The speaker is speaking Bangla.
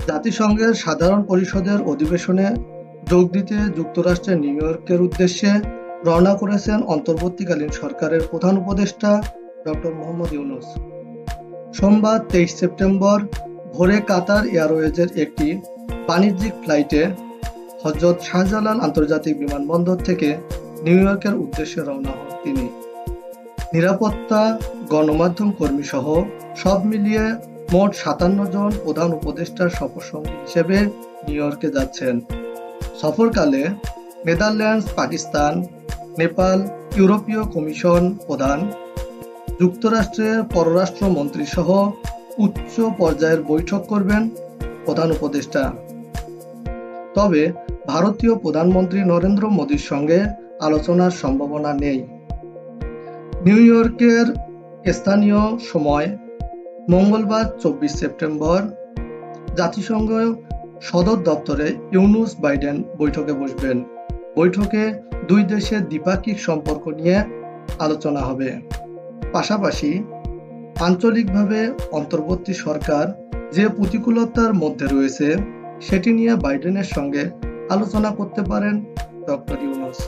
জাতিসংঘের সাধারণ পরিষদের অধিবেশনে যোগ দিতে যুক্তরাষ্ট্রের নিউ ইয়র্কের উদ্দেশ্যে রওনা করেছেন অন্তর্বর্তীকালীন সরকারের প্রধান উপদেষ্টা ডক্টর মোহাম্মদ ইউনূস। সোমবার 23 সেপ্টেম্বর ভোরে কাতার এয়ারওয়েজের একটি বাণিজ্যিক ফ্লাইটে হযরত শাহজালাল আন্তর্জাতিক বিমানবন্দর থেকে নিউ ইয়র্কের উদ্দেশ্যে রওনা হন তিনি। নিরাপত্তা, গণমাধ্যম কর্মী সহ সব মিলিয়ে মোট 57 জন প্রধান উপদেষ্টার সফরসঙ্গী হিসেবে নিউ ইয়র্কে যাচ্ছেন। সফরকালে নেদারল্যান্ডস, পাকিস্তান, নেপাল, ইউরোপীয় কমিশন প্রধান, যুক্তরাষ্ট্রের পররাষ্ট্র মন্ত্রী সহ উচ্চ পর্যায়ের বৈঠক করবেন প্রধান উপদেষ্টা। তবে ভারতীয় প্রধানমন্ত্রী নরেন্দ্র মোদীর সঙ্গে আলোচনার সম্ভাবনা নেই। নিউ ইয়র্কের স্থানীয় সময় মঙ্গলবার 24 সেপ্টেম্বর জাতিসংঘ সদর দপ্তরে ইউনূস বাইডেন বৈঠকে বসবেন। বৈঠকে দুই দেশের দ্বিপাক্ষিক সম্পর্ক নিয়ে আলোচনা হবে। পাশাপাশি আঞ্চলিকভাবে অন্তর্বর্তী সরকার যে প্রতিকূলতার মধ্যে রয়েছে সেটি নিয়ে বাইডেনের সঙ্গে আলোচনা করতে পারেন ডক্টর ইউনূস।